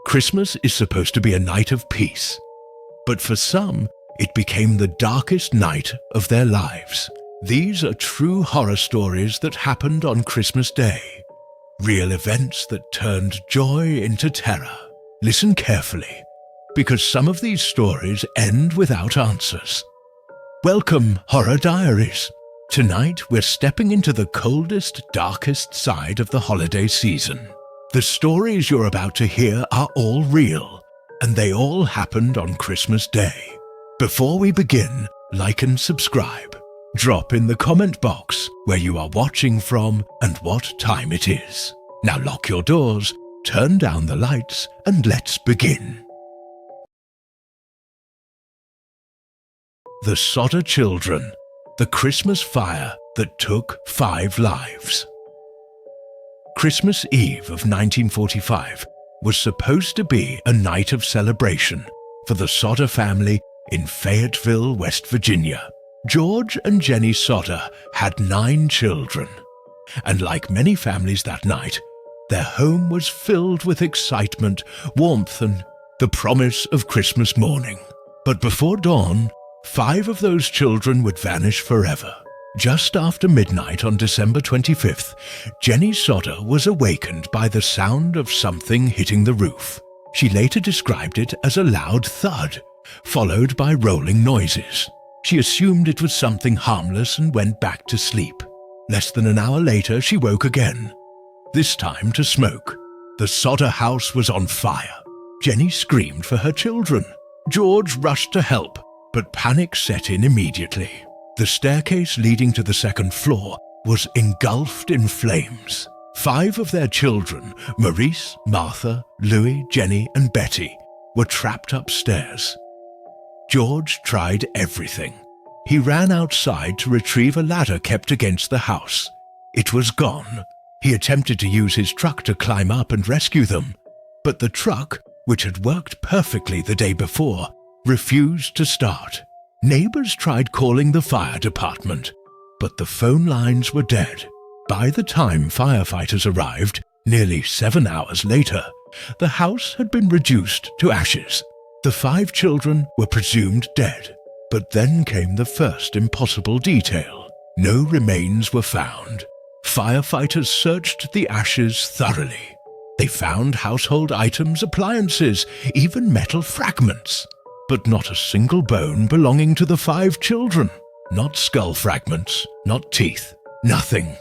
Christmas is supposed to be a night of peace, but for some, it became the darkest night of their lives. These are true horror stories that happened on Christmas Day. Real events that turned joy into terror. Listen carefully, because some of these stories end without answers. Welcome, Horror Diaries. Tonight we're stepping into the coldest, darkest side of the holiday season. The stories you're about to hear are all real, and they all happened on Christmas Day. Before we begin, like and subscribe. Drop in the comment box where you are watching from and what time it is. Now lock your doors, turn down the lights, and let's begin. The Sodder Children, the Christmas fire that took 5 lives. Christmas Eve of 1945 was supposed to be a night of celebration for the Sodder family in Fayetteville, West Virginia. George and Jenny Sodder had 9 children, and like many families that night, their home was filled with excitement, warmth, and the promise of Christmas morning. But before dawn, 5 of those children would vanish forever. Just after midnight on December 25th, Jenny Sodder was awakened by the sound of something hitting the roof. She later described it as a loud thud, followed by rolling noises. She assumed it was something harmless and went back to sleep. Less than an hour later, she woke again, this time to smoke. The Sodder house was on fire. Jenny screamed for her children. George rushed to help, but panic set in immediately. The staircase leading to the second floor was engulfed in flames. 5 of their children, Maurice, Martha, Louis, Jenny, and Betty, were trapped upstairs. George tried everything. He ran outside to retrieve a ladder kept against the house. It was gone. He attempted to use his truck to climb up and rescue them, but the truck, which had worked perfectly the day before, refused to start. Neighbors tried calling the fire department, but the phone lines were dead. By the time firefighters arrived, nearly 7 hours later, the house had been reduced to ashes. The 5 children were presumed dead, but then came the first impossible detail. No remains were found. Firefighters searched the ashes thoroughly. They found household items, appliances, even metal fragments, but not a single bone belonging to the 5 children. Not skull fragments, not teeth, nothing.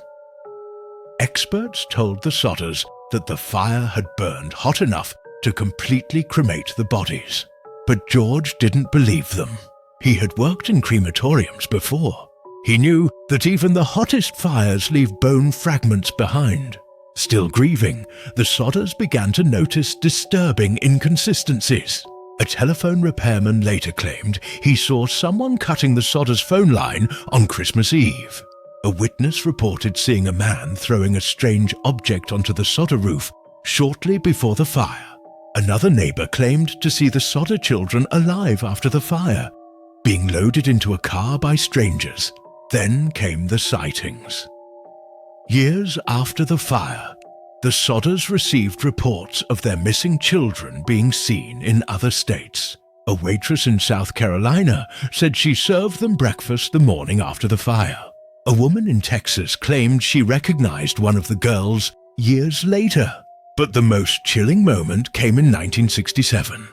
Experts told the Sodders that the fire had burned hot enough to completely cremate the bodies. But George didn't believe them. He had worked in crematoriums before. He knew that even the hottest fires leave bone fragments behind. Still grieving, the Sodders began to notice disturbing inconsistencies. A telephone repairman later claimed he saw someone cutting the Sodders' phone line on Christmas Eve. A witness reported seeing a man throwing a strange object onto the Sodder roof shortly before the fire. Another neighbor claimed to see the Sodder children alive after the fire, being loaded into a car by strangers. Then came the sightings. Years after the fire, the Sodders received reports of their missing children being seen in other states. A waitress in South Carolina said she served them breakfast the morning after the fire. A woman in Texas claimed she recognized one of the girls years later. But the most chilling moment came in 1967.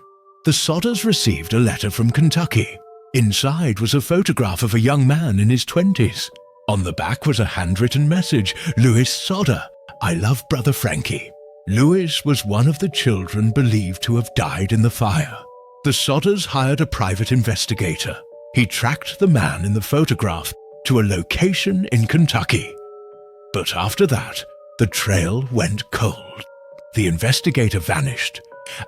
The Sodders received a letter from Kentucky. Inside was a photograph of a young man in his 20s. On the back was a handwritten message, "Louis Sodder, I love brother Frankie." Louis was one of the children believed to have died in the fire. The Sodders hired a private investigator. He tracked the man in the photograph to a location in Kentucky. But after that, the trail went cold. The investigator vanished,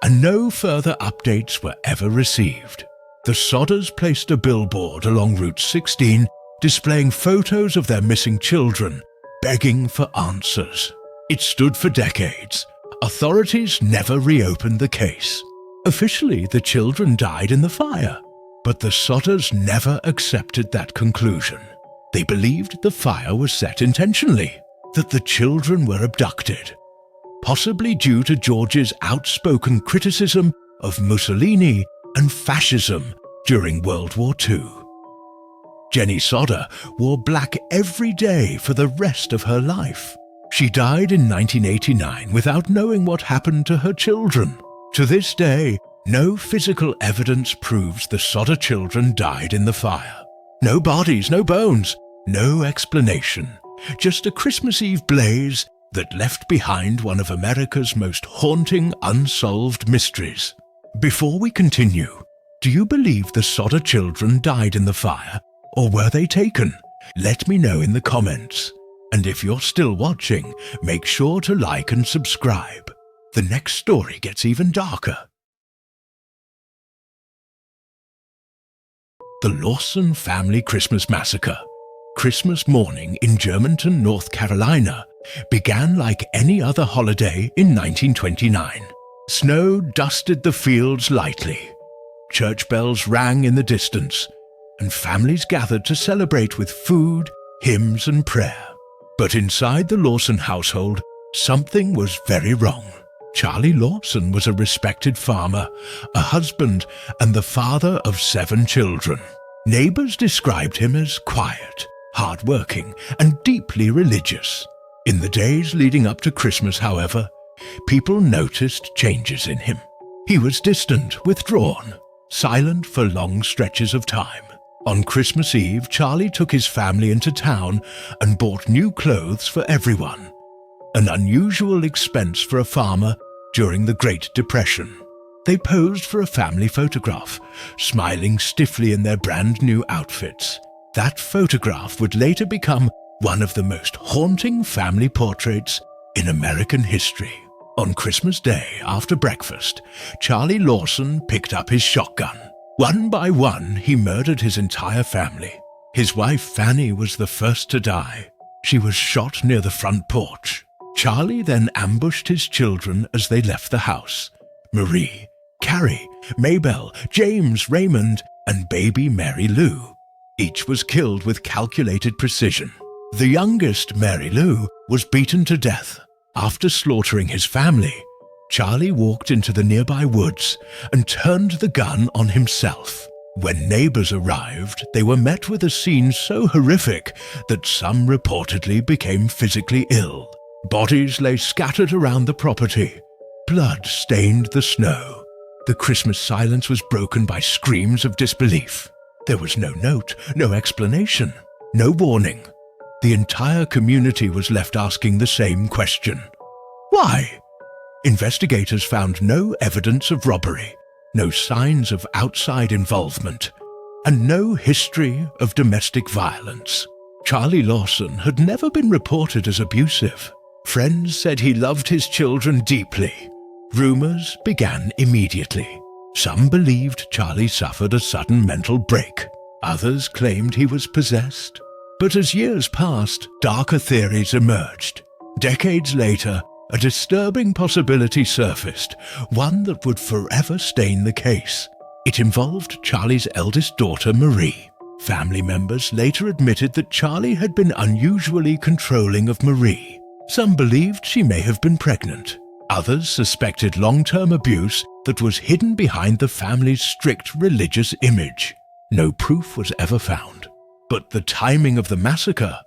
and no further updates were ever received. The Sodders placed a billboard along Route 16 displaying photos of their missing children, begging for answers. It stood for decades. Authorities never reopened the case. Officially, the children died in the fire, but the Sodders never accepted that conclusion. They believed the fire was set intentionally, that the children were abducted, possibly due to George's outspoken criticism of Mussolini and fascism during World War II. Jenny Sodder wore black every day for the rest of her life. She died in 1989 without knowing what happened to her children. To this day, no physical evidence proves the Sodder children died in the fire. No bodies, no bones, no explanation. Just a Christmas Eve blaze that left behind one of America's most haunting unsolved mysteries. Before we continue, do you believe the Sodder children died in the fire, or were they taken? Let me know in the comments. And if you're still watching, make sure to like and subscribe. The next story gets even darker. The Lawson Family Christmas Massacre. Christmas morning in Germantown, North Carolina, began like any other holiday in 1929. Snow dusted the fields lightly. Church bells rang in the distance, and families gathered to celebrate with food, hymns, and prayer. But inside the Lawson household, something was very wrong. Charlie Lawson was a respected farmer, a husband, and the father of 7 children. Neighbors described him as quiet, hard-working, and deeply religious. In the days leading up to Christmas, however, people noticed changes in him. He was distant, withdrawn, silent for long stretches of time. On Christmas Eve, Charlie took his family into town and bought new clothes for everyone, an unusual expense for a farmer during the Great Depression. They posed for a family photograph, smiling stiffly in their brand new outfits. That photograph would later become one of the most haunting family portraits in American history. On Christmas Day, after breakfast, Charlie Lawson picked up his shotgun. One by one, he murdered his entire family. His wife Fanny was the first to die. She was shot near the front porch. Charlie then ambushed his children as they left the house. Marie, Carrie, Maybelle, James, Raymond, and baby Mary Lou. Each was killed with calculated precision. The youngest, Mary Lou, was beaten to death. After slaughtering his family, Charlie walked into the nearby woods and turned the gun on himself. When neighbors arrived, they were met with a scene so horrific that some reportedly became physically ill. Bodies lay scattered around the property. Blood stained the snow. The Christmas silence was broken by screams of disbelief. There was no note, no explanation, no warning. The entire community was left asking the same question. Why? Investigators found no evidence of robbery, no signs of outside involvement, and no history of domestic violence. Charlie Lawson had never been reported as abusive. Friends said he loved his children deeply. Rumors began immediately. Some believed Charlie suffered a sudden mental break. Others claimed he was possessed. But as years passed, darker theories emerged. Decades later, a disturbing possibility surfaced, one that would forever stain the case. It involved Charlie's eldest daughter, Marie. Family members later admitted that Charlie had been unusually controlling of Marie. Some believed she may have been pregnant. Others suspected long-term abuse that was hidden behind the family's strict religious image. No proof was ever found. But the timing of the massacre,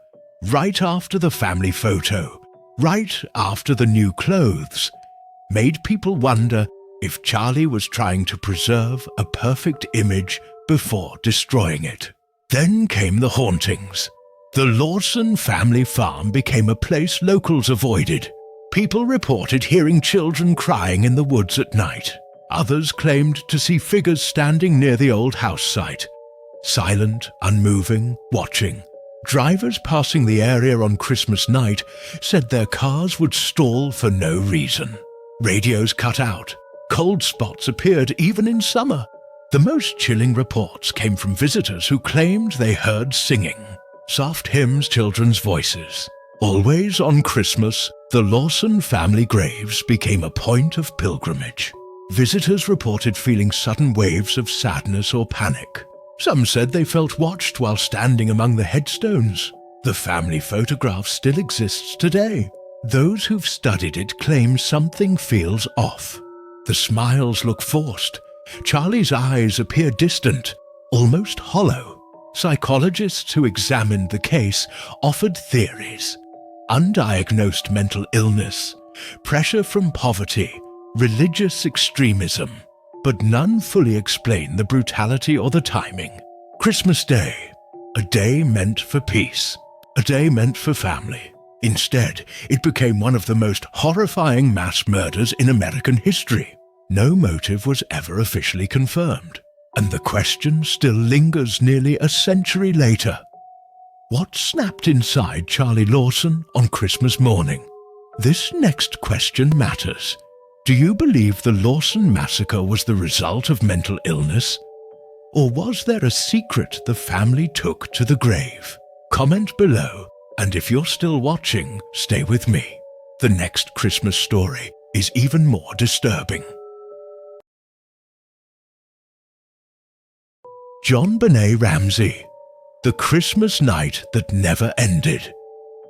right after the family photo, right after the new clothes, made people wonder if Charlie was trying to preserve a perfect image before destroying it. Then came the hauntings. The Lawson family farm became a place locals avoided. People reported hearing children crying in the woods at night. Others claimed to see figures standing near the old house site, silent, unmoving, watching. Drivers passing the area on Christmas night said their cars would stall for no reason. Radios cut out. Cold spots appeared even in summer. The most chilling reports came from visitors who claimed they heard singing. Soft hymns, children's voices. Always on Christmas, the Lawson family graves became a point of pilgrimage. Visitors reported feeling sudden waves of sadness or panic. Some said they felt watched while standing among the headstones. The family photograph still exists today. Those who've studied it claim something feels off. The smiles look forced. Charlie's eyes appear distant, almost hollow. Psychologists who examined the case offered theories. Undiagnosed mental illness, pressure from poverty, religious extremism, but none fully explain the brutality or the timing. Christmas Day, a day meant for peace, a day meant for family. Instead, it became one of the most horrifying mass murders in American history. No motive was ever officially confirmed, and the question still lingers nearly a century later. What snapped inside Charlie Lawson on Christmas morning? This next question matters. Do you believe the Lawson massacre was the result of mental illness? Or was there a secret the family took to the grave? Comment below, and if you're still watching, stay with me. The next Christmas story is even more disturbing. JonBenét Ramsey, The Christmas Night That Never Ended.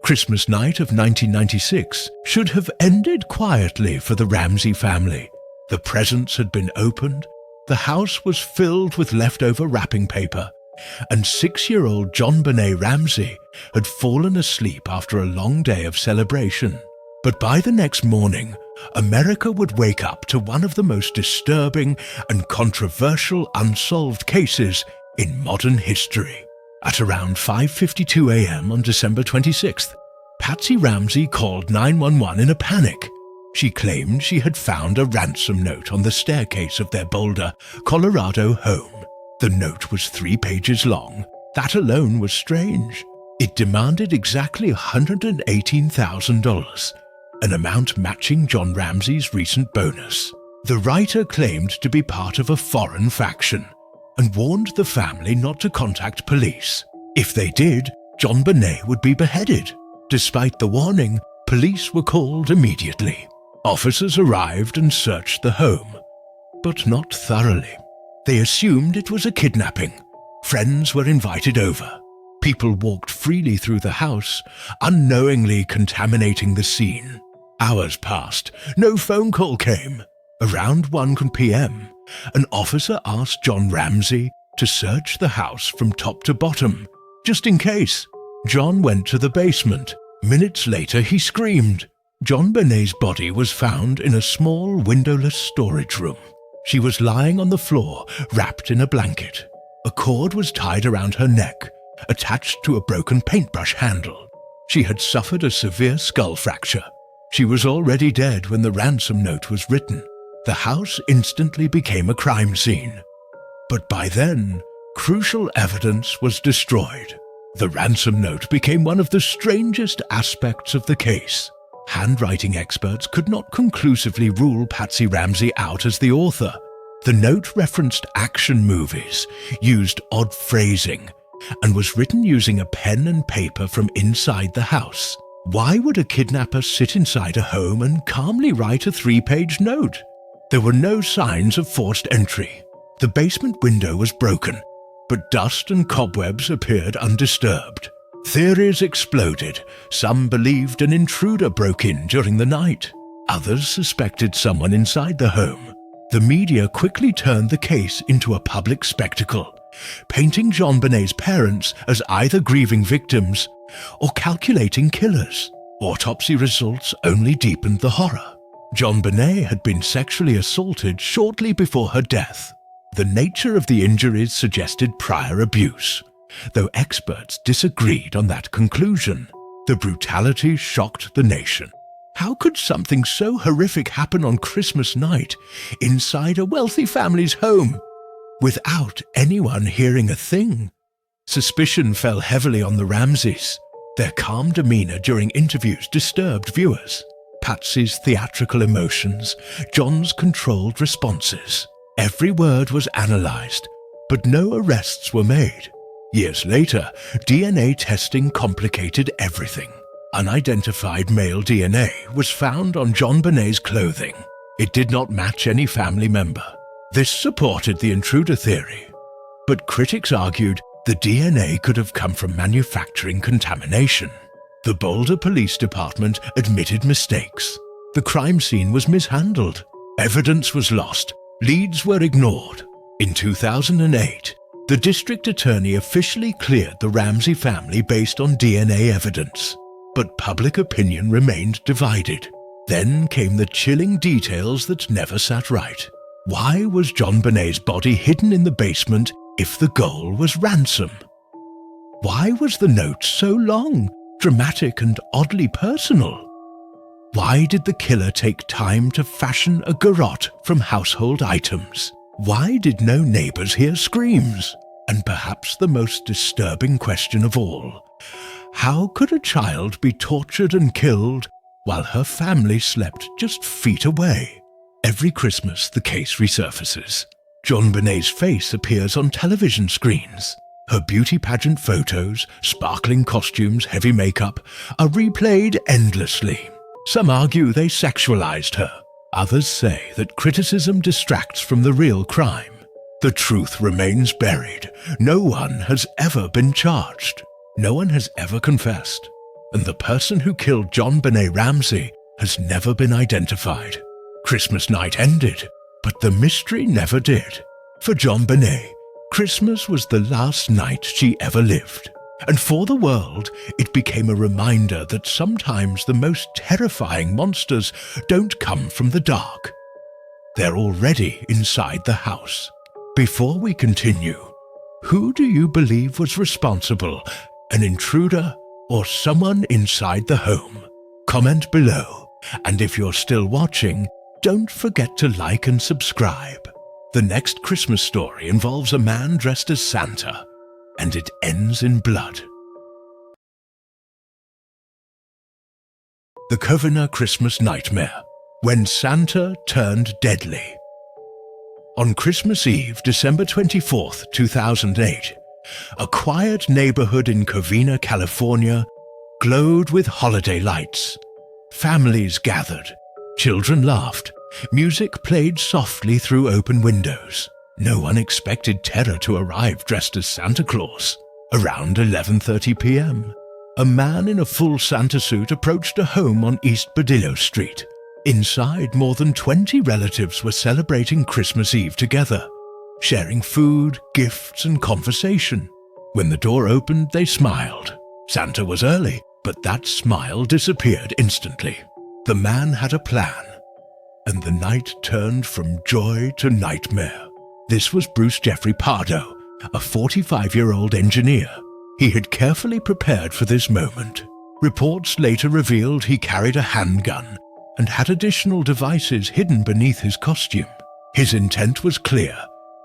Christmas night of 1996 should have ended quietly for the Ramsey family. The presents had been opened, the house was filled with leftover wrapping paper, and 6-year-old JonBenét Ramsey had fallen asleep after a long day of celebration. But by the next morning, America would wake up to one of the most disturbing and controversial unsolved cases in modern history. At around 5:52 a.m. on December 26th, Patsy Ramsey called 911 in a panic. She claimed she had found a ransom note on the staircase of their Boulder, Colorado home. The note was 3 pages long. That alone was strange. It demanded exactly $118,000, an amount matching John Ramsey's recent bonus. The writer claimed to be part of a foreign faction and warned the family not to contact police. If they did, JonBenét would be beheaded. Despite the warning, police were called immediately. Officers arrived and searched the home, but not thoroughly. They assumed it was a kidnapping. Friends were invited over. People walked freely through the house, unknowingly contaminating the scene. Hours passed. No phone call came. Around 1 p.m., an officer asked John Ramsey to search the house from top to bottom, just in case. John went to the basement. Minutes later, he screamed. JonBenét's body was found in a small windowless storage room. She was lying on the floor, wrapped in a blanket. A cord was tied around her neck, attached to a broken paintbrush handle. She had suffered a severe skull fracture. She was already dead when the ransom note was written. The house instantly became a crime scene. But by then, crucial evidence was destroyed. The ransom note became one of the strangest aspects of the case. Handwriting experts could not conclusively rule Patsy Ramsey out as the author. The note referenced action movies, used odd phrasing, and was written using a pen and paper from inside the house. Why would a kidnapper sit inside a home and calmly write a 3-page note? There were no signs of forced entry. The basement window was broken, but dust and cobwebs appeared undisturbed. Theories exploded. Some believed an intruder broke in during the night. Others suspected someone inside the home. The media quickly turned the case into a public spectacle, painting JonBenét's parents as either grieving victims or calculating killers. Autopsy results only deepened the horror. JonBenét had been sexually assaulted shortly before her death. The nature of the injuries suggested prior abuse, though experts disagreed on that conclusion. The brutality shocked the nation. How could something so horrific happen on Christmas night inside a wealthy family's home, without anyone hearing a thing? Suspicion fell heavily on the Ramseys. Their calm demeanor during interviews disturbed viewers. Patsy's theatrical emotions, John's controlled responses. Every word was analyzed, but no arrests were made. Years later, DNA testing complicated everything. Unidentified male DNA was found on JonBenét's clothing. It did not match any family member. This supported the intruder theory, but critics argued the DNA could have come from manufacturing contamination. The Boulder Police Department admitted mistakes. The crime scene was mishandled. Evidence was lost. Leads were ignored. In 2008, the district attorney officially cleared the Ramsey family based on DNA evidence. But public opinion remained divided. Then came the chilling details that never sat right. Why was JonBenét's body hidden in the basement if the goal was ransom? Why was the note so long, dramatic and oddly personal? Why did the killer take time to fashion a garrote from household items? Why did no neighbors hear screams? And perhaps the most disturbing question of all, how could a child be tortured and killed while her family slept just feet away? Every Christmas, the case resurfaces. JonBenét's face appears on television screens. Her beauty pageant photos, sparkling costumes, heavy makeup are replayed endlessly. Some argue they sexualized her. Others say that criticism distracts from the real crime. The truth remains buried. No one has ever been charged. No one has ever confessed. And the person who killed JonBenét Ramsey has never been identified. Christmas night ended, but the mystery never did. For JonBenét, Christmas was the last night she ever lived. And for the world, it became a reminder that sometimes the most terrifying monsters don't come from the dark. They're already inside the house. Before we continue, who do you believe was responsible? An intruder or someone inside the home? Comment below. And if you're still watching, don't forget to like and subscribe. The next Christmas story involves a man dressed as Santa, and it ends in blood. The Covina Christmas Nightmare, when Santa turned deadly. On Christmas Eve, December 24, 2008, a quiet neighborhood in Covina, California, glowed with holiday lights. Families gathered. Children laughed. Music played softly through open windows. No unexpected terror to arrive dressed as Santa Claus. Around 11:30 p.m., a man in a full Santa suit approached a home on East Badillo Street. Inside, more than 20 relatives were celebrating Christmas Eve together, sharing food, gifts, and conversation. When the door opened, they smiled. Santa was early, but that smile disappeared instantly. The man had a plan, and the night turned from joy to nightmare. This was Bruce Jeffrey Pardo, a 45-year-old engineer. He had carefully prepared for this moment. Reports later revealed he carried a handgun and had additional devices hidden beneath his costume. His intent was clear: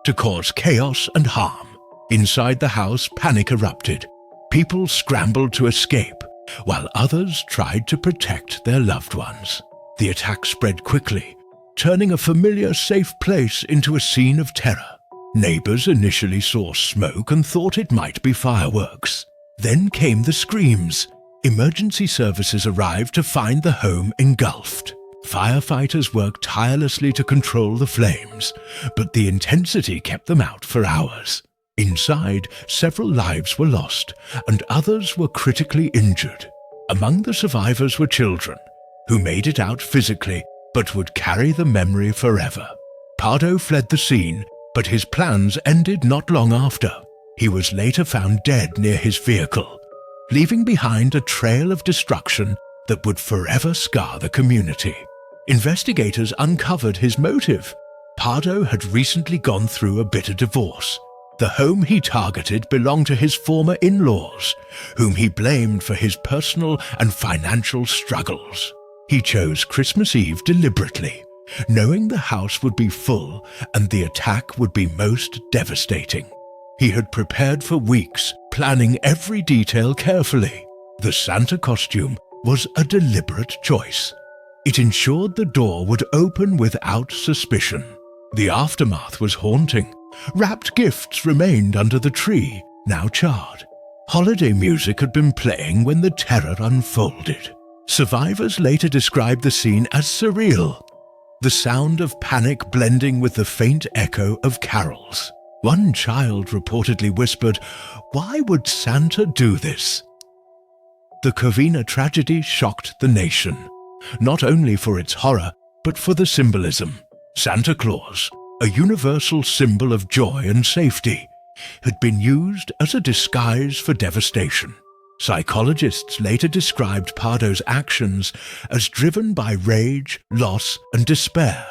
to cause chaos and harm. Inside the house, panic erupted. People scrambled to escape, while others tried to protect their loved ones. The attack spread quickly, turning a familiar safe place into a scene of terror. Neighbors initially saw smoke and thought it might be fireworks. Then came the screams. Emergency services arrived to find the home engulfed. Firefighters worked tirelessly to control the flames, but the intensity kept them out for hours. Inside, several lives were lost, and others were critically injured. Among the survivors were children, who made it out physically, but would carry the memory forever. Pardo fled the scene, but his plans ended not long after. He was later found dead near his vehicle, leaving behind a trail of destruction that would forever scar the community. Investigators uncovered his motive. Pardo had recently gone through a bitter divorce. The home he targeted belonged to his former in-laws, whom he blamed for his personal and financial struggles. He chose Christmas Eve deliberately, knowing the house would be full and the attack would be most devastating. He had prepared for weeks, planning every detail carefully. The Santa costume was a deliberate choice. It ensured the door would open without suspicion. The aftermath was haunting. Wrapped gifts remained under the tree, now charred. Holiday music had been playing when the terror unfolded. Survivors later described the scene as surreal, the sound of panic blending with the faint echo of carols. One child reportedly whispered, "Why would Santa do this?" The Covina tragedy shocked the nation, not only for its horror, but for the symbolism. Santa Claus, a universal symbol of joy and safety, had been used as a disguise for devastation. Psychologists later described Pardo's actions as driven by rage, loss, and despair,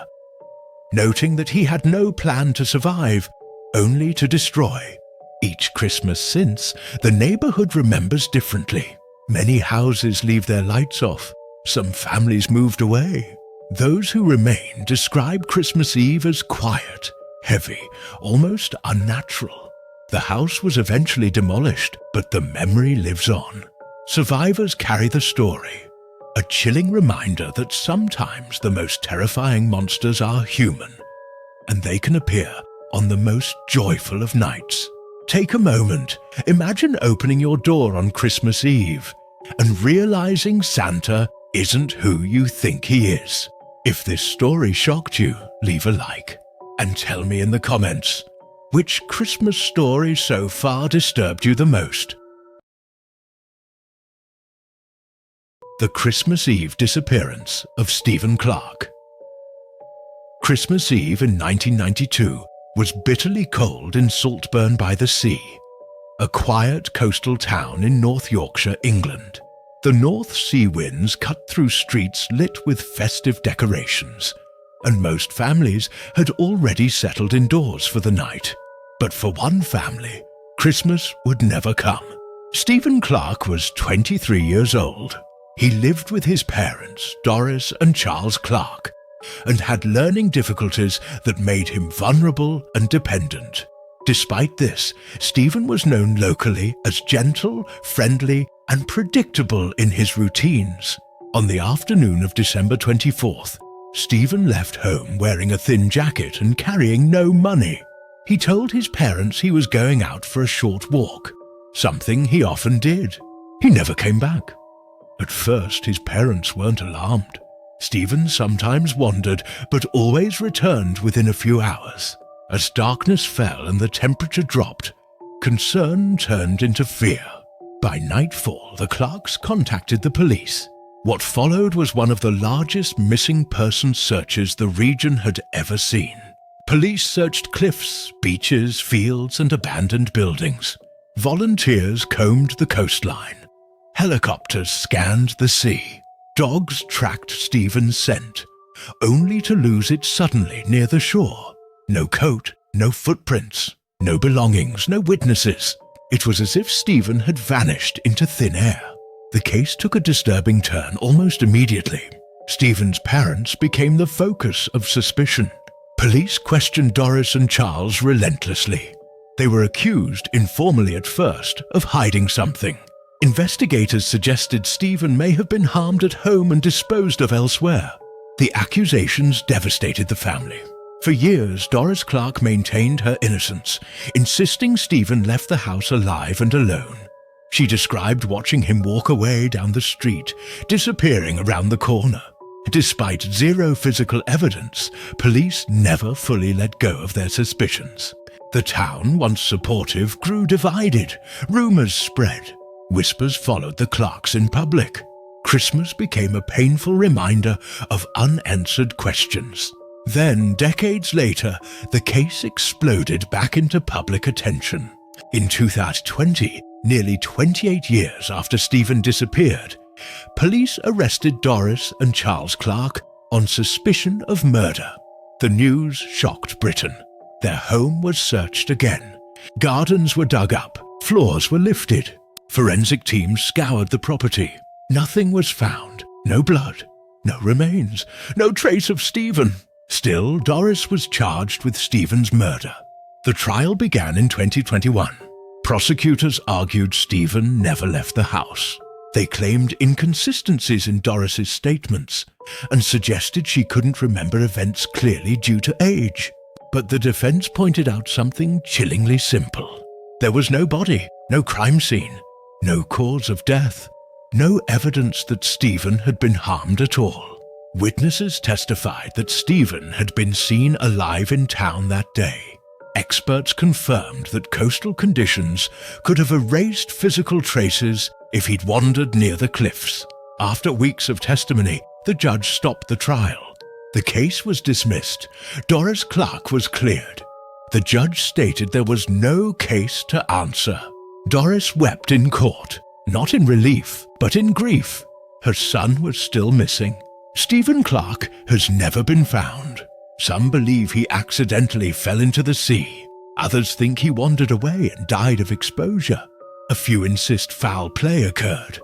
noting that he had no plan to survive, only to destroy. Each Christmas since, the neighborhood remembers differently. Many houses leave their lights off. Some families moved away. Those who remain describe Christmas Eve as quiet, heavy, almost unnatural. The house was eventually demolished, but the memory lives on. Survivors carry the story, a chilling reminder that sometimes the most terrifying monsters are human, and they can appear on the most joyful of nights. Take a moment, imagine opening your door on Christmas Eve and realizing Santa isn't who you think he is. If this story shocked you, leave a like and tell me in the comments, which Christmas story so far disturbed you the most? The Christmas Eve Disappearance of Stephen Clark. Christmas Eve in 1992 was bitterly cold in Saltburn-by-the-Sea, a quiet coastal town in North Yorkshire, England. The North Sea winds cut through streets lit with festive decorations, and most families had already settled indoors for the night. But for one family, Christmas would never come. Stephen Clark was 23 years old. He lived with his parents, Doris and Charles Clark, and had learning difficulties that made him vulnerable and dependent. Despite this, Stephen was known locally as gentle, friendly, and predictable in his routines. On the afternoon of December 24th, Stephen left home wearing a thin jacket and carrying no money. He told his parents he was going out for a short walk, something he often did. He never came back. At first, his parents weren't alarmed. Stephen sometimes wandered, but always returned within a few hours. As darkness fell and the temperature dropped, concern turned into fear. By nightfall, the Clarks contacted the police. What followed was one of the largest missing person searches the region had ever seen. Police searched cliffs, beaches, fields, and abandoned buildings. Volunteers combed the coastline. Helicopters scanned the sea. Dogs tracked Stephen's scent, only to lose it suddenly near the shore. No coat, no footprints, no belongings, no witnesses. It was as if Stephen had vanished into thin air. The case took a disturbing turn almost immediately. Stephen's parents became the focus of suspicion. Police questioned Doris and Charles relentlessly. They were accused, informally at first, of hiding something. Investigators suggested Stephen may have been harmed at home and disposed of elsewhere. The accusations devastated the family. For years, Doris Clark maintained her innocence, insisting Stephen left the house alive and alone. She described watching him walk away down the street, disappearing around the corner. Despite zero physical evidence, police never fully let go of their suspicions. The town, once supportive, grew divided. Rumors spread. Whispers followed the Clarks in public. Christmas became a painful reminder of unanswered questions. Then, decades later, the case exploded back into public attention. In 2020, nearly 28 years after Stephen disappeared, police arrested Doris and Charles Clark on suspicion of murder. The news shocked Britain. Their home was searched again. Gardens were dug up, floors were lifted. Forensic teams scoured the property. Nothing was found. No blood, no remains, no trace of Stephen. Still, Doris was charged with Stephen's murder. The trial began in 2021. Prosecutors argued Stephen never left the house. They claimed inconsistencies in Doris's statements and suggested she couldn't remember events clearly due to age. But the defense pointed out something chillingly simple. There was no body, no crime scene, no cause of death, no evidence that Stephen had been harmed at all. Witnesses testified that Stephen had been seen alive in town that day. experts confirmed that coastal conditions could have erased physical traces if he'd wandered near the cliffs. After weeks of testimony, the judge stopped the trial. The case was dismissed. Doris Clark was cleared. The judge stated there was no case to answer. Doris wept in court, not in relief, but in grief. Her son was still missing. Stephen Clark has never been found. Some believe he accidentally fell into the sea. Others think he wandered away and died of exposure. A few insist foul play occurred.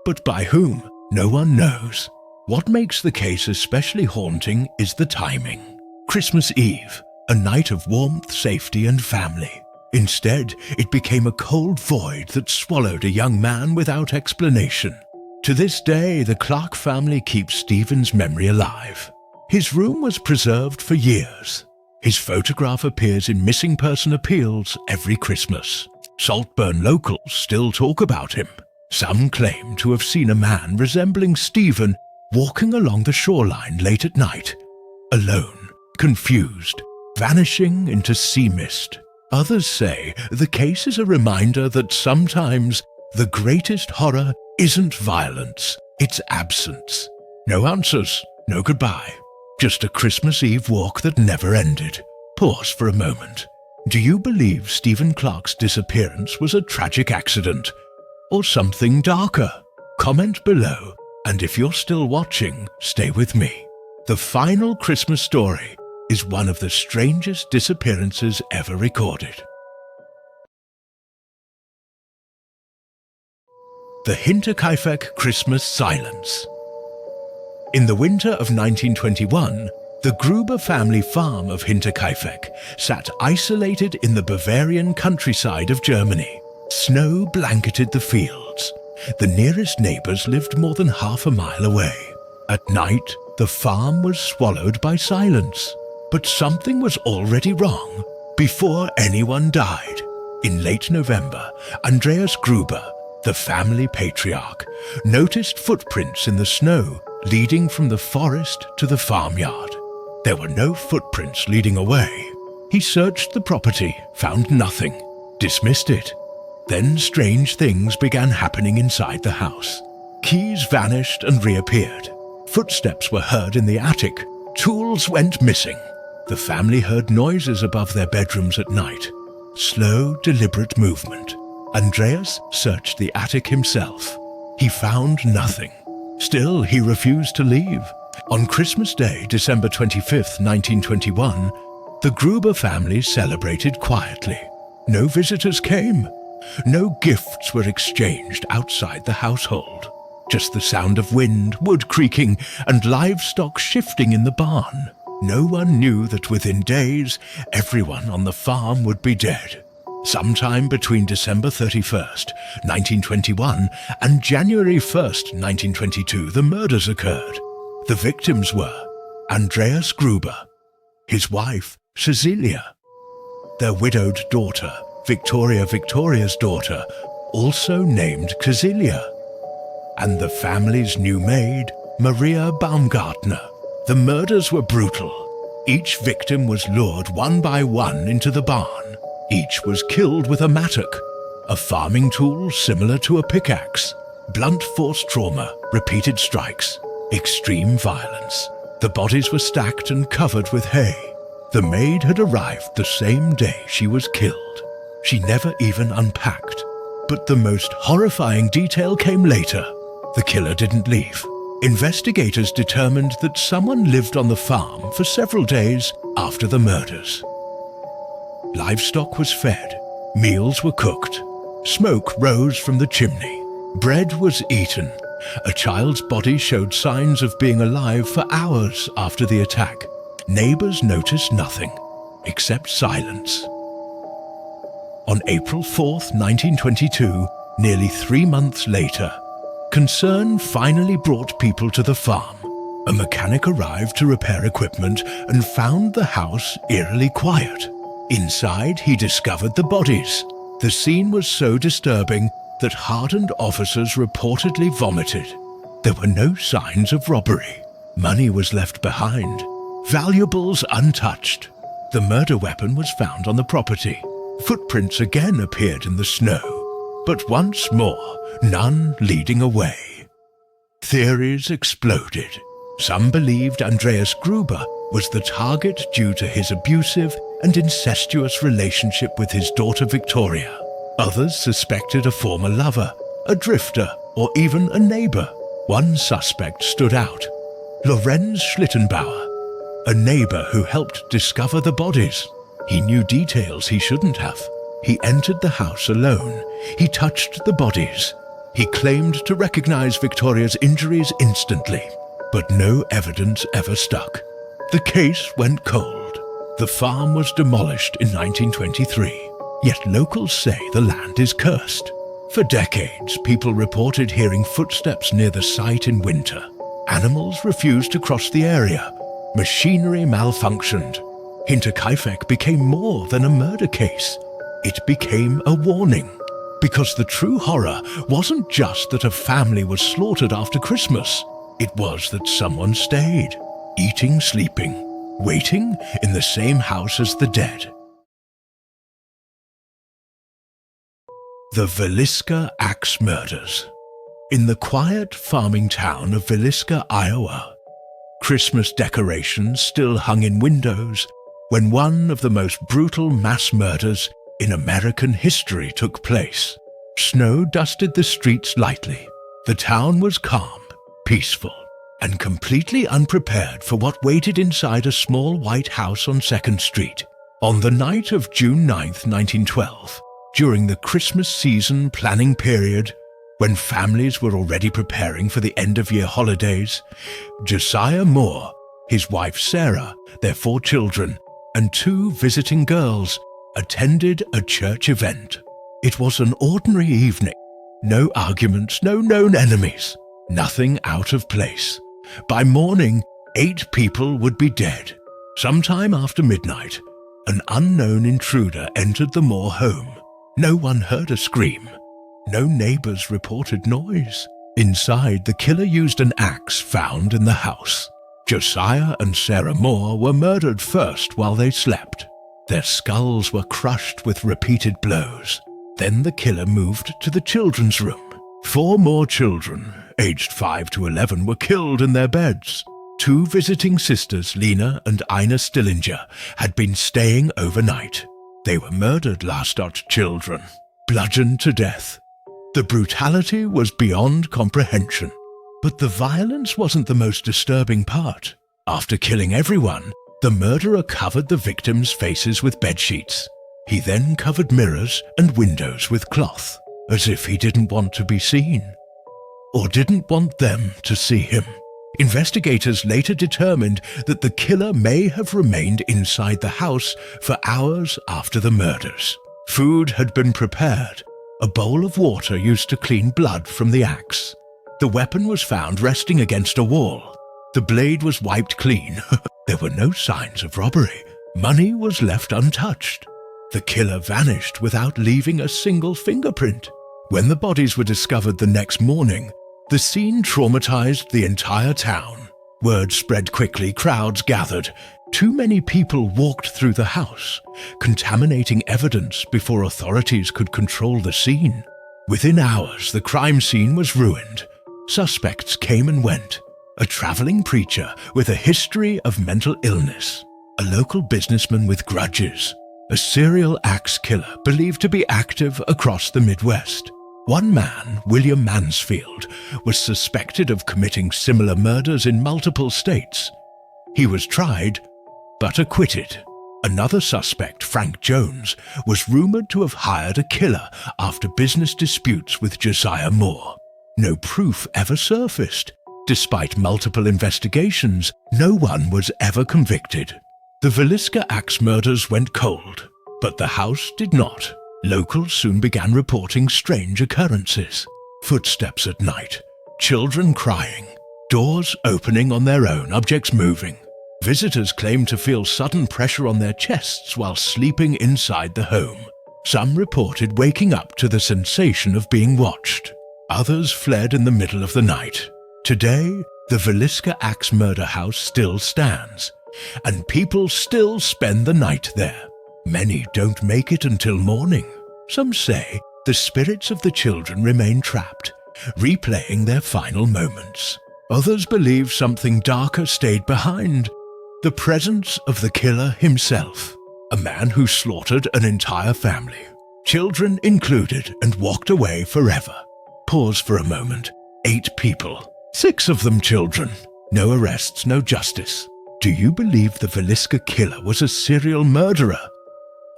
But by whom? No one knows. What makes the case especially haunting is the timing. Christmas Eve, a night of warmth, safety, and family. Instead, it became a cold void that swallowed a young man without explanation. To this day, the Clark family keeps Stephen's memory alive. His room was preserved for years. His photograph appears in missing person appeals every Christmas. Saltburn locals still talk about him. Some claim to have seen a man resembling Stephen walking along the shoreline late at night, alone, confused, vanishing into sea mist. Others say the case is a reminder that sometimes the greatest horror isn't violence, it's absence. No answers, no goodbye. Just a Christmas Eve walk that never ended. Pause for a moment. Do you believe Stephen Clark's disappearance was a tragic accident? Or something darker? Comment below, and if you're still watching, stay with me. The final Christmas story is one of the strangest disappearances ever recorded. The Hinterkaifeck Christmas Silence. In the winter of 1921, the Gruber family farm of Hinterkaifeck sat isolated in the Bavarian countryside of Germany. Snow blanketed the fields. The nearest neighbors lived more than half a mile away. At night, the farm was swallowed by silence. But something was already wrong before anyone died. In late November, Andreas Gruber, the family patriarch, noticed footprints in the snow leading from the forest to the farmyard. There were no footprints leading away. He searched the property, found nothing, dismissed it. Then strange things began happening inside the house. Keys vanished and reappeared. Footsteps were heard in the attic. Tools went missing. The family heard noises above their bedrooms at night. Slow, deliberate movement. Andreas searched the attic himself. He found nothing. Still, he refused to leave. On Christmas Day, December 25th, 1921, the Gruber family celebrated quietly. No visitors came. No gifts were exchanged outside the household. Just the sound of wind, wood creaking, and livestock shifting in the barn. No one knew that within days, everyone on the farm would be dead. Sometime between December 31st, 1921 and January 1st, 1922, the murders occurred. The victims were Andreas Gruber, his wife, Cecilia, their widowed daughter, Victoria's daughter, also named Cecilia, and the family's new maid, Maria Baumgartner. The murders were brutal. Each victim was lured one by one into the barn. Each was killed with a mattock, a farming tool similar to a pickaxe. Blunt force trauma, repeated strikes, extreme violence. The bodies were stacked and covered with hay. The maid had arrived the same day she was killed. She never even unpacked. But the most horrifying detail came later. The killer didn't leave. Investigators determined that someone lived on the farm for several days after the murders. Livestock was fed, meals were cooked, smoke rose from the chimney, bread was eaten. A child's body showed signs of being alive for hours after the attack. Neighbors noticed nothing, except silence. On April 4th, 1922, nearly 3 months later, concern finally brought people to the farm. A mechanic arrived to repair equipment and found the house eerily quiet. Inside, he discovered the bodies. The scene was so disturbing that hardened officers reportedly vomited. There were no signs of robbery. Money was left behind, valuables untouched. The murder weapon was found on the property. Footprints again appeared in the snow, but once more, none leading away. Theories exploded. Some believed Andreas Gruber was the target due to his abusive and incestuous relationship with his daughter Victoria. Others suspected a former lover, a drifter, or even a neighbor. One suspect stood out: Lorenz Schlittenbauer, a neighbor who helped discover the bodies. He knew details he shouldn't have. He entered the house alone. He touched the bodies. He claimed to recognize Victoria's injuries instantly, but no evidence ever stuck. The case went cold. The farm was demolished in 1923, yet locals say the land is cursed. For decades, people reported hearing footsteps near the site in winter. Animals refused to cross the area. Machinery malfunctioned. Hinterkaifeck became more than a murder case. It became a warning. Because the true horror wasn't just that a family was slaughtered after Christmas. It was that someone stayed, eating, sleeping, waiting in the same house as the dead. The Villisca Axe Murders. In the quiet farming town of Villisca, Iowa, Christmas decorations still hung in windows when one of the most brutal mass murders in American history took place. Snow dusted the streets lightly. The town was calm, peaceful, and completely unprepared for what waited inside a small white house on 2nd Street. On the night of June 9th, 1912, during the Christmas season planning period, when families were already preparing for the end-of-year holidays, Josiah Moore, his wife Sarah, their 4 children, and 2 visiting girls attended a church event. It was an ordinary evening. No arguments, no known enemies, nothing out of place. By morning, 8 people would be dead. Sometime after midnight, an unknown intruder entered the Moore home. No one heard a scream. No neighbors reported noise. Inside, the killer used an axe found in the house. Josiah and Sarah Moore were murdered first while they slept. Their skulls were crushed with repeated blows. Then the killer moved to the children's room. 4 more children, aged 5 to 11, were killed in their beds. 2 visiting sisters, Lena and Ina Stillinger, had been staying overnight. They were murdered, last children, bludgeoned to death. The brutality was beyond comprehension. But the violence wasn't the most disturbing part. After killing everyone, the murderer covered the victims' faces with bedsheets. He then covered mirrors and windows with cloth, as if he didn't want to be seen. Or didn't want them to see him. Investigators later determined that the killer may have remained inside the house for hours after the murders. Food had been prepared. A bowl of water used to clean blood from the axe. The weapon was found resting against a wall. The blade was wiped clean. There were no signs of robbery. Money was left untouched. The killer vanished without leaving a single fingerprint. When the bodies were discovered the next morning, the scene traumatized the entire town. Word spread quickly, crowds gathered. Too many people walked through the house, contaminating evidence before authorities could control the scene. Within hours, the crime scene was ruined. Suspects came and went. A traveling preacher with a history of mental illness, a local businessman with grudges, a serial axe killer believed to be active across the Midwest. One man, William Mansfield, was suspected of committing similar murders in multiple states. He was tried, but acquitted. Another suspect, Frank Jones, was rumored to have hired a killer after business disputes with Josiah Moore. No proof ever surfaced. Despite multiple investigations, no one was ever convicted. The Villisca axe murders went cold, but the house did not. Locals soon began reporting strange occurrences. Footsteps at night, children crying, doors opening on their own, objects moving. Visitors claimed to feel sudden pressure on their chests while sleeping inside the home. Some reported waking up to the sensation of being watched. Others fled in the middle of the night. Today, the Villisca Axe Murder House still stands. and people still spend the night there. Many don't make it until morning. Some say the spirits of the children remain trapped, replaying their final moments. Others believe something darker stayed behind, the presence of the killer himself, a man who slaughtered an entire family, children included, and walked away forever. Pause for a moment. 8 people, 6 of them children. No arrests, no justice. Do you believe the Villisca killer was a serial murderer,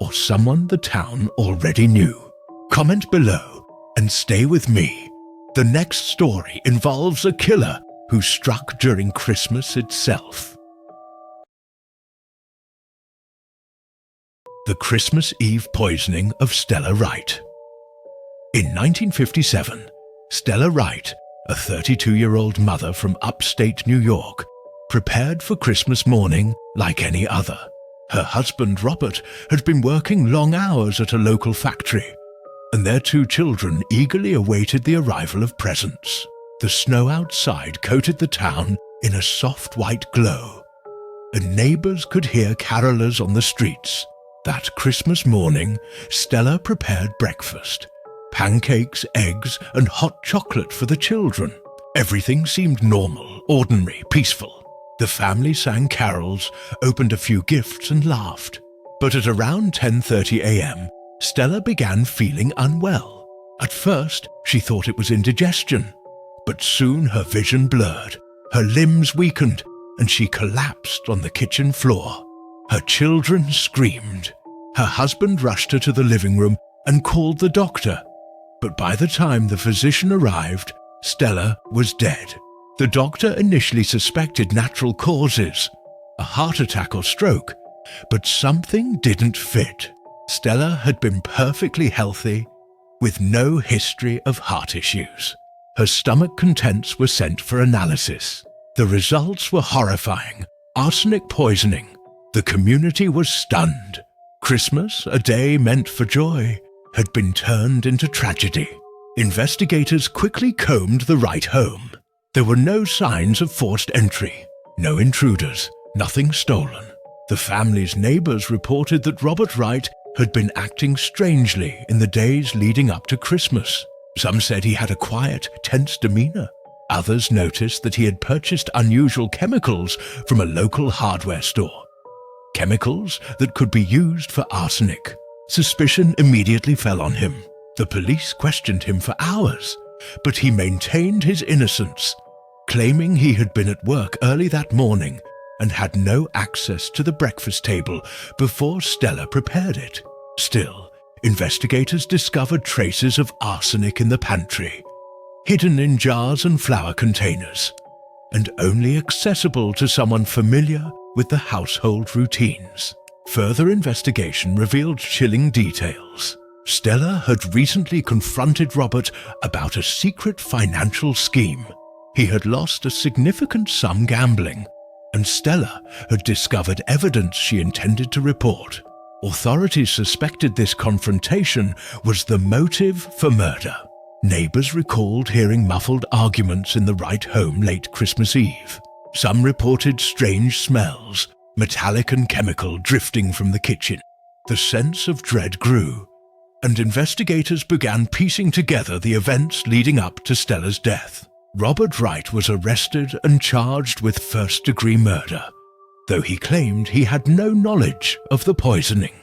or someone the town already knew? Comment below and stay with me. The next story involves a killer who struck during Christmas itself. The Christmas Eve poisoning of Stella Wright. In 1957, Stella Wright, a 32-year-old mother from upstate New York, prepared for Christmas morning like any other. Her husband, Robert, had been working long hours at a local factory, and their 2 children eagerly awaited the arrival of presents. The snow outside coated the town in a soft white glow, and neighbors could hear carolers on the streets. That Christmas morning, Stella prepared breakfast. Pancakes, eggs, and hot chocolate for the children. Everything seemed normal, ordinary, peaceful. The family sang carols, opened a few gifts, and laughed. But at around 10:30 a.m., Stella began feeling unwell. At first, she thought it was indigestion, but soon her vision blurred, her limbs weakened, and she collapsed on the kitchen floor. Her children screamed. Her husband rushed her to the living room and called the doctor. But by the time the physician arrived, Stella was dead. The doctor initially suspected natural causes, a heart attack or stroke, but something didn't fit. Stella had been perfectly healthy, with no history of heart issues. Her stomach contents were sent for analysis. The results were horrifying. Arsenic poisoning. The community was stunned. Christmas, a day meant for joy, had been turned into tragedy. Investigators quickly combed the Wright home. There were no signs of forced entry, no intruders, nothing stolen. The family's neighbors reported that Robert Wright had been acting strangely in the days leading up to Christmas. Some said he had a quiet, tense demeanor. Others noticed that he had purchased unusual chemicals from a local hardware store. Chemicals that could be used for arsenic. Suspicion immediately fell on him. The police questioned him for hours, but he maintained his innocence, claiming he had been at work early that morning and had no access to the breakfast table before Stella prepared it. Still, investigators discovered traces of arsenic in the pantry, hidden in jars and flour containers, and only accessible to someone familiar with the household routines. Further investigation revealed chilling details. Stella had recently confronted Robert about a secret financial scheme. He had lost a significant sum gambling, and Stella had discovered evidence she intended to report. Authorities suspected this confrontation was the motive for murder. Neighbors recalled hearing muffled arguments in the Wright home late Christmas Eve. Some reported strange smells, metallic and chemical, drifting from the kitchen. The sense of dread grew, and investigators began piecing together the events leading up to Stella's death. Robert Wright was arrested and charged with first-degree murder, though he claimed he had no knowledge of the poisoning.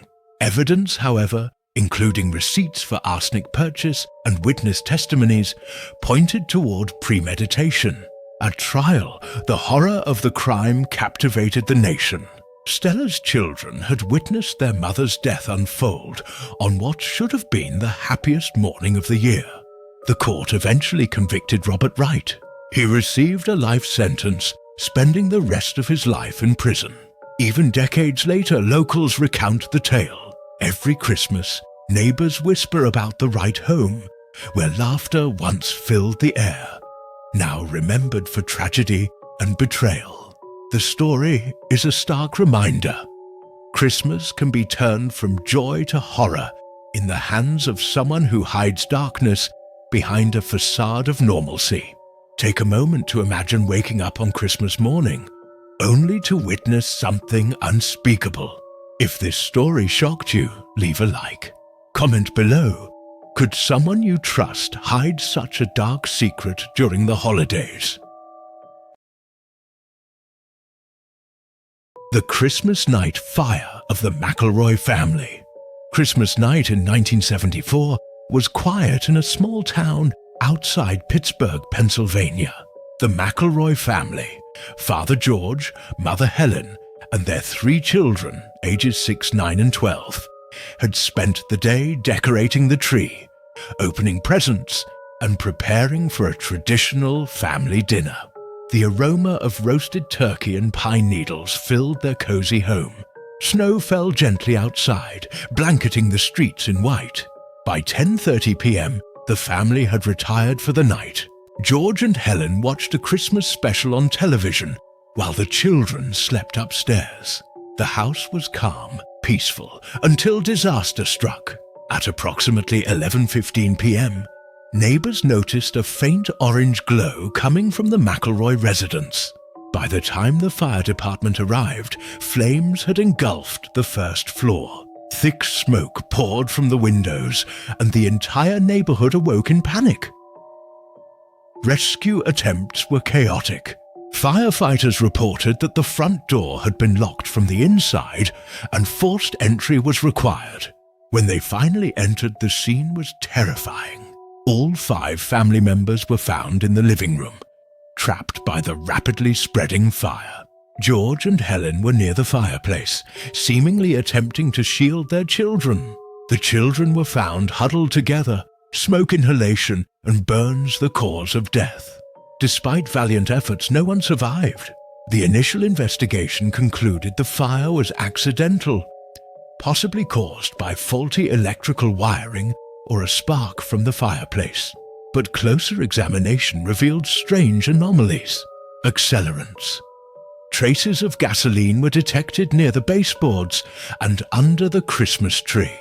Evidence, however, including receipts for arsenic purchase and witness testimonies, pointed toward premeditation. At trial, the horror of the crime captivated the nation. Stella's children had witnessed their mother's death unfold on what should have been the happiest morning of the year. The court eventually convicted Robert Wright. He received a life sentence, spending the rest of his life in prison. Even decades later, locals recount the tale. Every Christmas, neighbors whisper about the Wright home, where laughter once filled the air, now remembered for tragedy and betrayal. The story is a stark reminder. Christmas can be turned from joy to horror in the hands of someone who hides darkness behind a facade of normalcy. Take a moment to imagine waking up on Christmas morning, only to witness something unspeakable. If this story shocked you, leave a like. Comment below. Could someone you trust hide such a dark secret during the holidays? The Christmas night fire of the McElroy family. Christmas night in 1974 was quiet in a small town outside Pittsburgh, Pennsylvania. The McElroy family, Father George, Mother Helen, and their 3 children, ages 6, 9, and 12, had spent the day decorating the tree, opening presents, and preparing for a traditional family dinner. The aroma of roasted turkey and pine needles filled their cozy home. Snow fell gently outside, blanketing the streets in white. By 10:30 p.m., the family had retired for the night. George and Helen watched a Christmas special on television while the children slept upstairs. The house was calm, peaceful, until disaster struck. At approximately 11:15 p.m., neighbors noticed a faint orange glow coming from the McElroy residence. By the time the fire department arrived, flames had engulfed the first floor. Thick smoke poured from the windows, and the entire neighborhood awoke in panic. Rescue attempts were chaotic. Firefighters reported that the front door had been locked from the inside and forced entry was required. When they finally entered, the scene was terrifying. All 5 family members were found in the living room, trapped by the rapidly spreading fire. George and Helen were near the fireplace, seemingly attempting to shield their children. The children were found huddled together, smoke inhalation and burns the cause of death. Despite valiant efforts, no one survived. The initial investigation concluded the fire was accidental, possibly caused by faulty electrical wiring or a spark from the fireplace. But closer examination revealed strange anomalies. Accelerants. Traces of gasoline were detected near the baseboards and under the Christmas tree.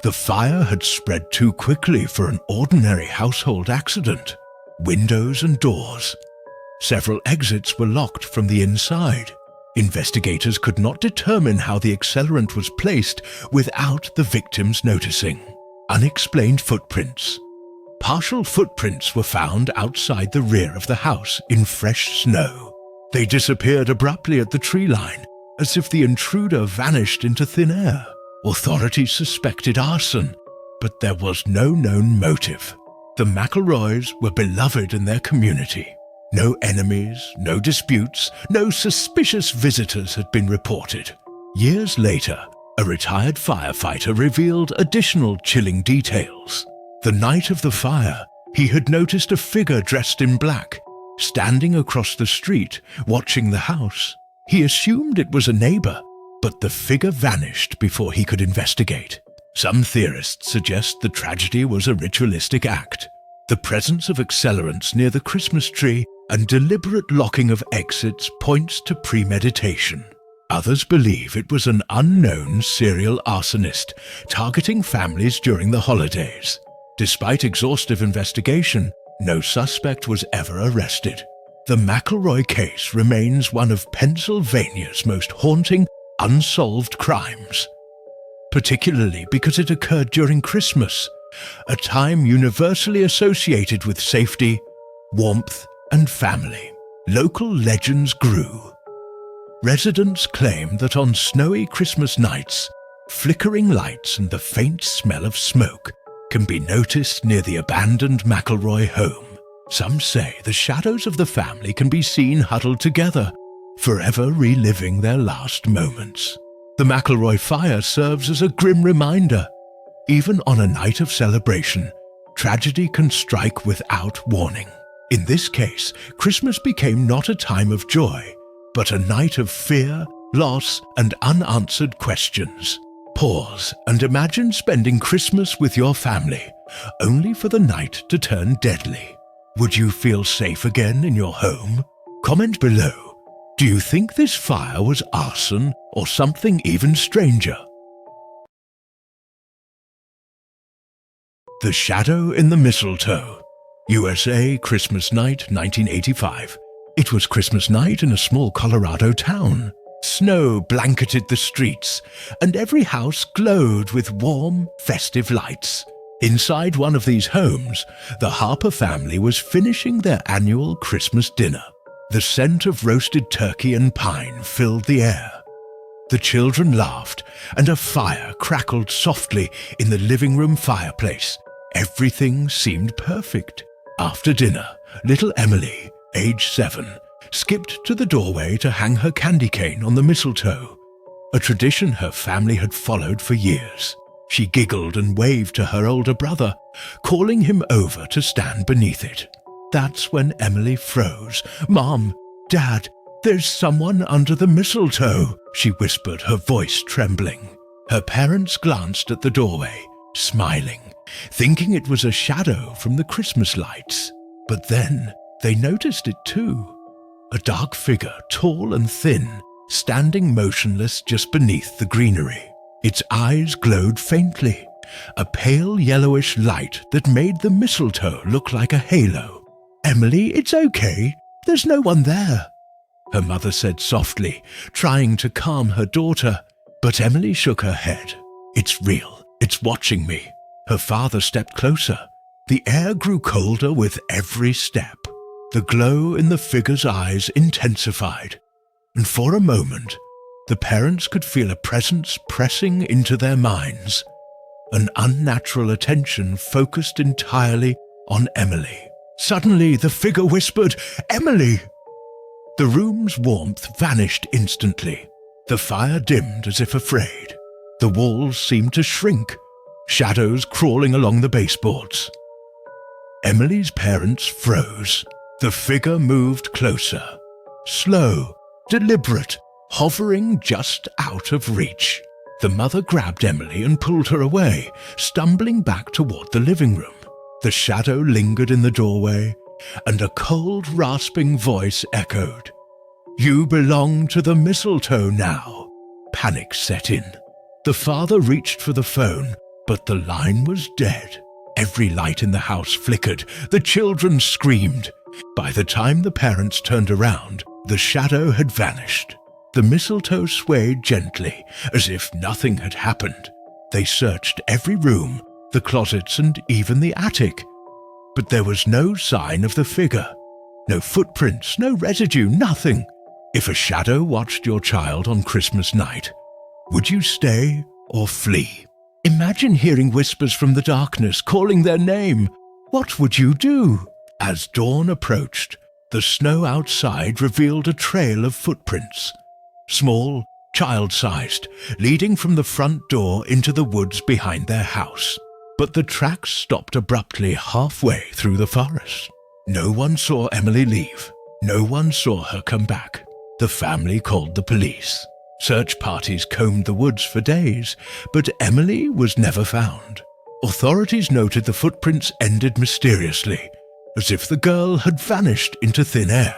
The fire had spread too quickly for an ordinary household accident. Windows and doors. Several exits were locked from the inside. Investigators could not determine how the accelerant was placed without the victims noticing. Unexplained footprints. Partial footprints were found outside the rear of the house in fresh snow. They disappeared abruptly at the tree line, as if the intruder vanished into thin air. Authorities suspected arson, but there was no known motive. The McElroys were beloved in their community. No enemies, no disputes, no suspicious visitors had been reported. Years later, a retired firefighter revealed additional chilling details. The night of the fire, he had noticed a figure dressed in black, standing across the street, watching the house. He assumed it was a neighbor, but the figure vanished before he could investigate. Some theorists suggest the tragedy was a ritualistic act. The presence of accelerants near the Christmas tree and deliberate locking of exits points to premeditation. Others believe it was an unknown serial arsonist targeting families during the holidays. Despite exhaustive investigation, no suspect was ever arrested. The McElroy case remains one of Pennsylvania's most haunting, unsolved crimes, particularly because it occurred during Christmas, a time universally associated with safety, warmth, and family. Local legends grew. Residents claim that on snowy Christmas nights, flickering lights and the faint smell of smoke can be noticed near the abandoned McElroy home. Some say the shadows of the family can be seen huddled together, forever reliving their last moments. The McElroy fire serves as a grim reminder. Even on a night of celebration, tragedy can strike without warning. In this case, Christmas became not a time of joy, but a night of fear, loss, and unanswered questions. Pause and imagine spending Christmas with your family, only for the night to turn deadly. Would you feel safe again in your home? Comment below. Do you think this fire was arson or something even stranger? The Shadow in the Mistletoe. USA, Christmas night, 1985. It was Christmas night in a small Colorado town. Snow blanketed the streets, and every house glowed with warm, festive lights. Inside one of these homes, the Harper family was finishing their annual Christmas dinner. The scent of roasted turkey and pine filled the air. The children laughed, and a fire crackled softly in the living room fireplace. Everything seemed perfect. After dinner, little Emily, age 7, skipped to the doorway to hang her candy cane on the mistletoe, a tradition her family had followed for years. She giggled and waved to her older brother, calling him over to stand beneath it. That's when Emily froze. "Mom, Dad, there's someone under the mistletoe," she whispered, her voice trembling. Her parents glanced at the doorway, smiling, thinking it was a shadow from the Christmas lights. But then they noticed it too. A dark figure, tall and thin, standing motionless just beneath the greenery. Its eyes glowed faintly, a pale yellowish light that made the mistletoe look like a halo. "Emily, it's okay. There's no one there," her mother said softly, trying to calm her daughter. But Emily shook her head. "It's real. It's watching me." Her father stepped closer. The air grew colder with every step. The glow in the figure's eyes intensified, and for a moment, the parents could feel a presence pressing into their minds. An unnatural attention focused entirely on Emily. Suddenly, the figure whispered, "Emily!" The room's warmth vanished instantly. The fire dimmed as if afraid. The walls seemed to shrink, shadows crawling along the baseboards. Emily's parents froze. The figure moved closer, slow, deliberate, hovering just out of reach. The mother grabbed Emily and pulled her away, stumbling back toward the living room. The shadow lingered in the doorway, and a cold, rasping voice echoed. "You belong to the mistletoe now." Panic set in. The father reached for the phone, but the line was dead. Every light in the house flickered. The children screamed. By the time the parents turned around, the shadow had vanished. The mistletoe swayed gently, as if nothing had happened. They searched every room, the closets, and even the attic. But there was no sign of the figure. No footprints, no residue, nothing. If a shadow watched your child on Christmas night, would you stay or flee? Imagine hearing whispers from the darkness calling their name. What would you do? As dawn approached, the snow outside revealed a trail of footprints. Small, child-sized, leading from the front door into the woods behind their house. But the tracks stopped abruptly halfway through the forest. No one saw Emily leave. No one saw her come back. The family called the police. Search parties combed the woods for days, but Emily was never found. Authorities noted the footprints ended mysteriously, as if the girl had vanished into thin air.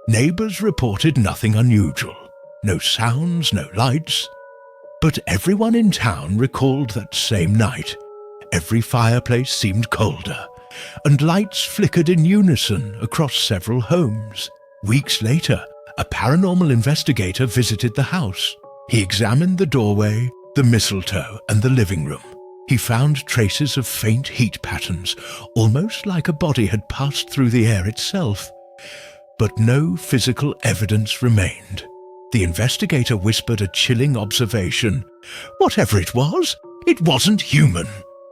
Neighbors reported nothing unusual. No sounds, no lights. But everyone in town recalled that same night. Every fireplace seemed colder, and lights flickered in unison across several homes. Weeks later, a paranormal investigator visited the house. He examined the doorway, the mistletoe, and the living room. He found traces of faint heat patterns, almost like a body had passed through the air itself. But no physical evidence remained. The investigator whispered a chilling observation. "Whatever it wasn't human,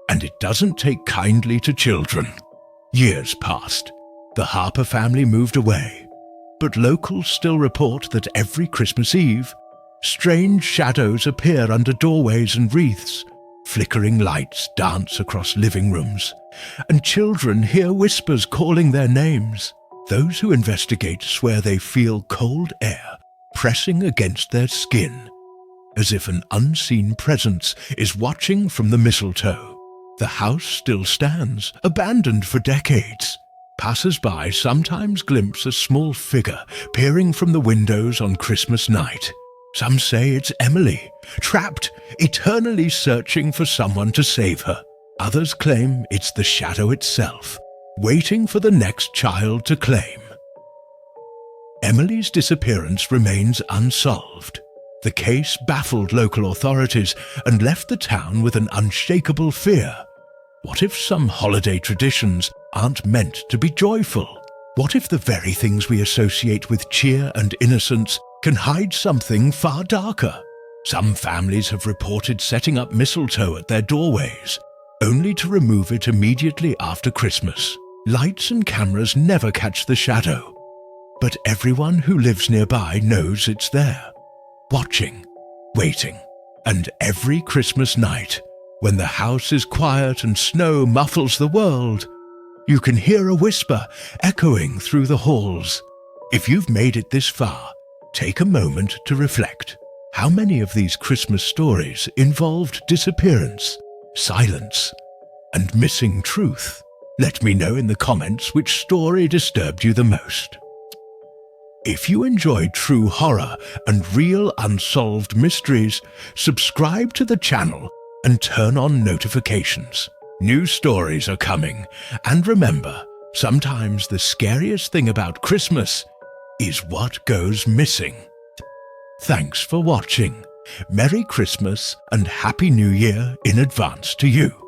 and it doesn't take kindly to children." Years passed. The Harper family moved away, but locals still report that every Christmas Eve, strange shadows appear under doorways and wreaths. Flickering lights dance across living rooms, and children hear whispers calling their names. Those who investigate swear they feel cold air pressing against their skin, as if an unseen presence is watching from the mistletoe. The house still stands, abandoned for decades. Passers-by sometimes glimpse a small figure peering from the windows on Christmas night. Some say it's Emily, trapped, eternally searching for someone to save her. Others claim it's the shadow itself, waiting for the next child to claim. Emily's disappearance remains unsolved. The case baffled local authorities and left the town with an unshakable fear. What if some holiday traditions aren't meant to be joyful? What if the very things we associate with cheer and innocence can hide something far darker? Some families have reported setting up mistletoe at their doorways, only to remove it immediately after Christmas. Lights and cameras never catch the shadow, but everyone who lives nearby knows it's there, watching, waiting. And every Christmas night, when the house is quiet and snow muffles the world, you can hear a whisper echoing through the halls. If you've made it this far, take a moment to reflect. How many of these Christmas stories involved disappearance, silence, and missing truth? Let me know in the comments which story disturbed you the most. If you enjoy true horror and real unsolved mysteries, subscribe to the channel and turn on notifications. New stories are coming, and remember, sometimes the scariest thing about Christmas is what goes missing. Thanks for watching. Merry Christmas and Happy New Year in advance to you.